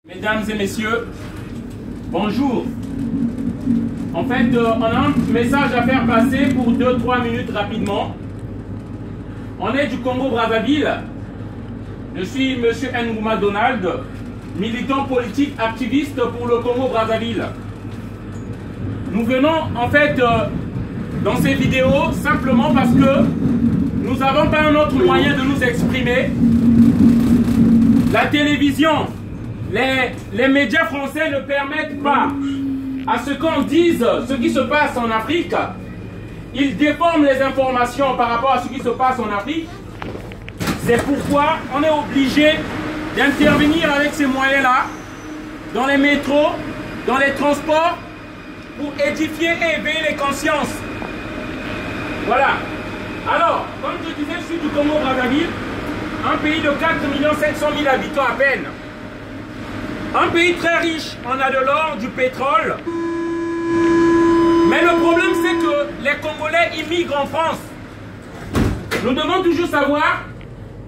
Mesdames et messieurs, bonjour. En fait, on a un message à faire passer pour 2-3 minutes rapidement. On est du Congo-Brazzaville. Je suis M. Ngouma Donald, militant politique activiste pour le Congo-Brazzaville. Nous venons en fait dans ces vidéos simplement parce que nous n'avons pas un autre moyen de nous exprimer. La télévision, les médias français ne permettent pas à ce qu'on dise ce qui se passe en Afrique. Ils déforment les informations par rapport à ce qui se passe en Afrique. C'est pourquoi on est obligé d'intervenir avec ces moyens-là, dans les métros, dans les transports, pour édifier et éveiller les consciences. Voilà. Alors, comme je disais, je suis du Congo-Brazzaville, un pays de 4 700 000 habitants à peine. Un pays très riche, on a de l'or, du pétrole. Mais le problème, c'est que les Congolais immigrent en France. Nous devons toujours savoir,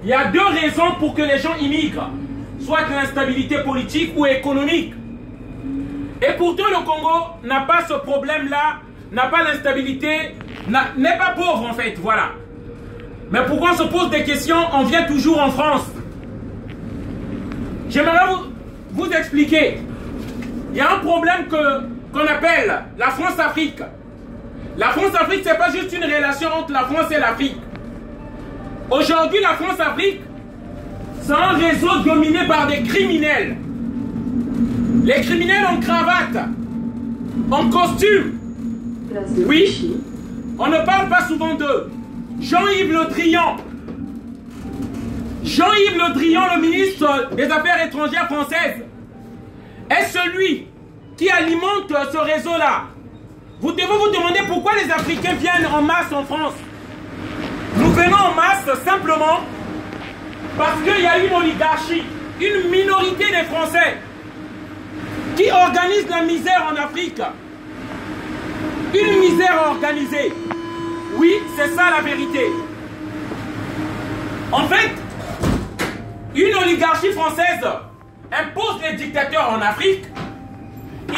il y a deux raisons pour que les gens immigrent. Soit l'instabilité politique ou économique. Et pourtant, le Congo n'a pas ce problème-là, n'a pas l'instabilité, n'est pas pauvre en fait, voilà. Mais pourquoi on se pose des questions, on vient toujours en France. J'aimerais vous expliquer. Il y a un problème qu'on appelle la France-Afrique. La France-Afrique, ce n'est pas juste une relation entre la France et l'Afrique. Aujourd'hui, la France-Afrique, c'est un réseau dominé par des criminels. Les criminels en cravate, en costume. Oui, on ne parle pas souvent d'eux. Jean-Yves Le Drian. Jean-Yves Le Drian, le ministre des Affaires étrangères françaises, est celui qui alimente ce réseau-là. Vous devez vous demander pourquoi les Africains viennent en masse en France. Nous venons en masse simplement parce qu'il y a une oligarchie, une minorité des Français qui organise la misère en Afrique. Une misère organisée. Oui, c'est ça la vérité. En fait, une oligarchie française impose les dictateurs en Afrique.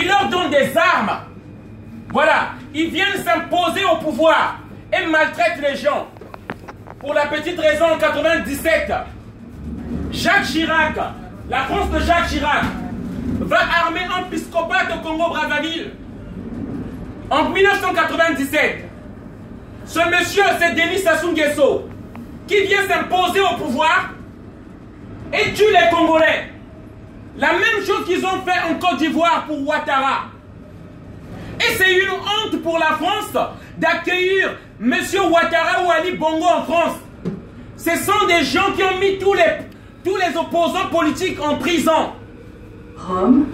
Ils leur donnent des armes. Voilà, ils viennent s'imposer au pouvoir et maltraitent les gens. Pour la petite raison, en 97, Jacques Chirac, la France de Jacques Chirac, va armer un psychopathe au Congo-Brazzaville. En 1997, ce monsieur, c'est Denis Sassou Nguesso, qui vient s'imposer au pouvoir et tue les Congolais. La même chose qu'ils ont fait en Côte d'Ivoire pour Ouattara. Et c'est une honte pour la France d'accueillir M. Ouattara ou Ali Bongo en France. Ce sont des gens qui ont mis tous les opposants politiques en prison. Comme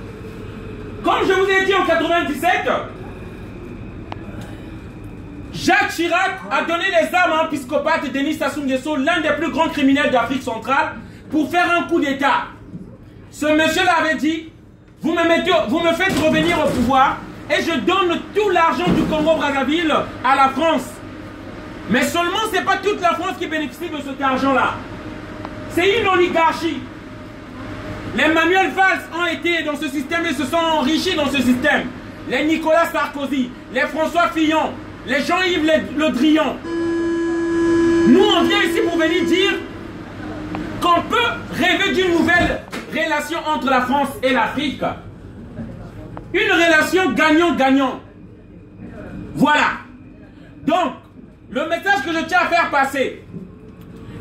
je vous ai dit en 97, Jacques Chirac a donné les armes à un psychopathe, Denis Sassou Nguesso, l'un des plus grands criminels d'Afrique centrale, pour faire un coup d'État. Ce monsieur-là avait dit, vous me faites revenir au pouvoir et je donne tout l'argent du Congo-Brazzaville à la France. Mais seulement, ce n'est pas toute la France qui bénéficie de cet argent-là. C'est une oligarchie. Les Manuel Valls ont été dans ce système et se sont enrichis dans ce système. Les Nicolas Sarkozy, les François Fillon, les Jean-Yves Le Drian. Nous, on vient ici pour venir dire qu'on peut rêver d'une nouvelle relation entre la France et l'Afrique. Une relation gagnant-gagnant. Voilà. Donc, le message que je tiens à faire passer.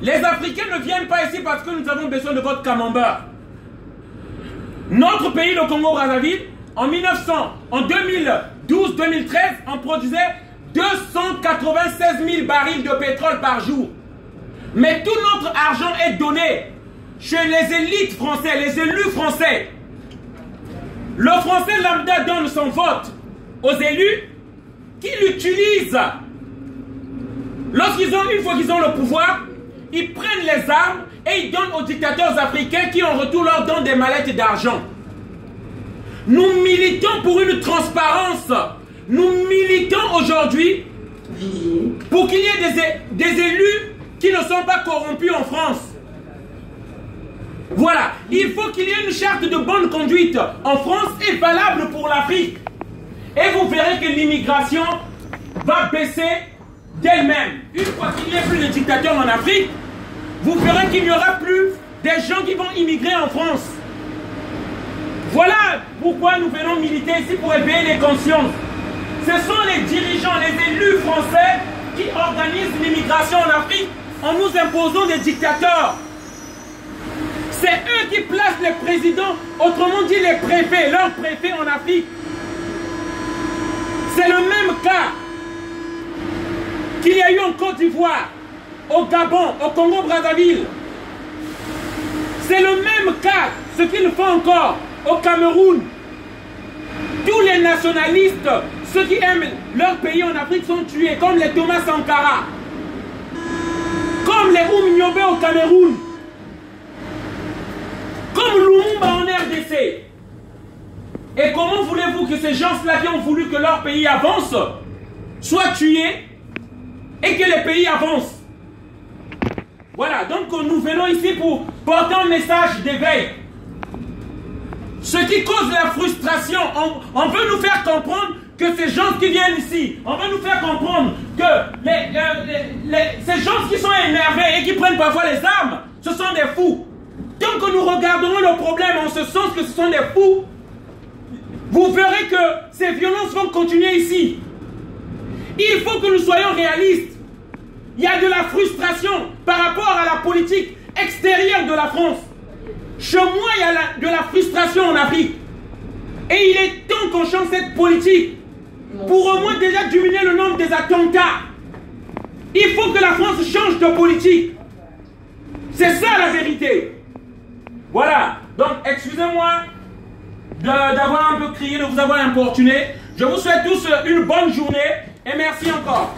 Les Africains ne viennent pas ici parce que nous avons besoin de votre camembert. Notre pays, le Congo-Brazzaville, en 2012-2013, on produisait 296 000 barils de pétrole par jour. Mais tout notre argent est donné chez les élites françaises, les élus français. Le français lambda donne son vote aux élus qui l'utilisent. Une fois qu'ils ont le pouvoir, ils prennent les armes et ils donnent aux dictateurs africains qui en retour leur donnent des mallettes d'argent. Nous militons pour une transparence. Nous militons aujourd'hui pour qu'il y ait des élus qui ne sont pas corrompus en France. Voilà, il faut qu'il y ait une charte de bonne conduite en France et valable pour l'Afrique. Et vous verrez que l'immigration va baisser d'elle-même. Une fois qu'il n'y a plus de dictateurs en Afrique, vous verrez qu'il n'y aura plus des gens qui vont immigrer en France. Voilà pourquoi nous venons militer ici pour éveiller les consciences. Ce sont les dirigeants, les élus français qui organisent l'immigration en Afrique en nous imposant des dictateurs. C'est eux qui placent les présidents, autrement dit les préfets, leurs préfets en Afrique. C'est le même cas qu'il y a eu en Côte d'Ivoire, au Gabon, au Congo-Brazzaville. C'est le même cas, ce qu'ils font encore au Cameroun. Tous les nationalistes, ceux qui aiment leur pays en Afrique sont tués, comme les Thomas Sankara, comme les Oumniobé au Cameroun, comme Lumumba en RDC. Et comment voulez-vous que ces gens-là qui ont voulu que leur pays avance soient tués et que les pays avancent? Voilà, donc nous venons ici pour porter un message d'éveil. Ce qui cause la frustration, on veut nous faire comprendre que ces gens qui viennent ici, on veut nous faire comprendre que ces gens qui sont énervés et qui prennent parfois les armes, ce sont des fous. Tant que nous regarderons le problème en ce sens que ce sont des fous, vous verrez que ces violences vont continuer ici. Il faut que nous soyons réalistes. Il y a de la frustration par rapport à la politique extérieure de la France. Chez moi, il y a de la frustration en Afrique. Et il est temps qu'on change cette politique pour au moins déjà diminuer le nombre des attentats. Il faut que la France change de politique. C'est ça la vérité. Voilà. Donc, excusez-moi d'avoir un peu crié, de vous avoir importuné. Je vous souhaite tous une bonne journée et merci encore.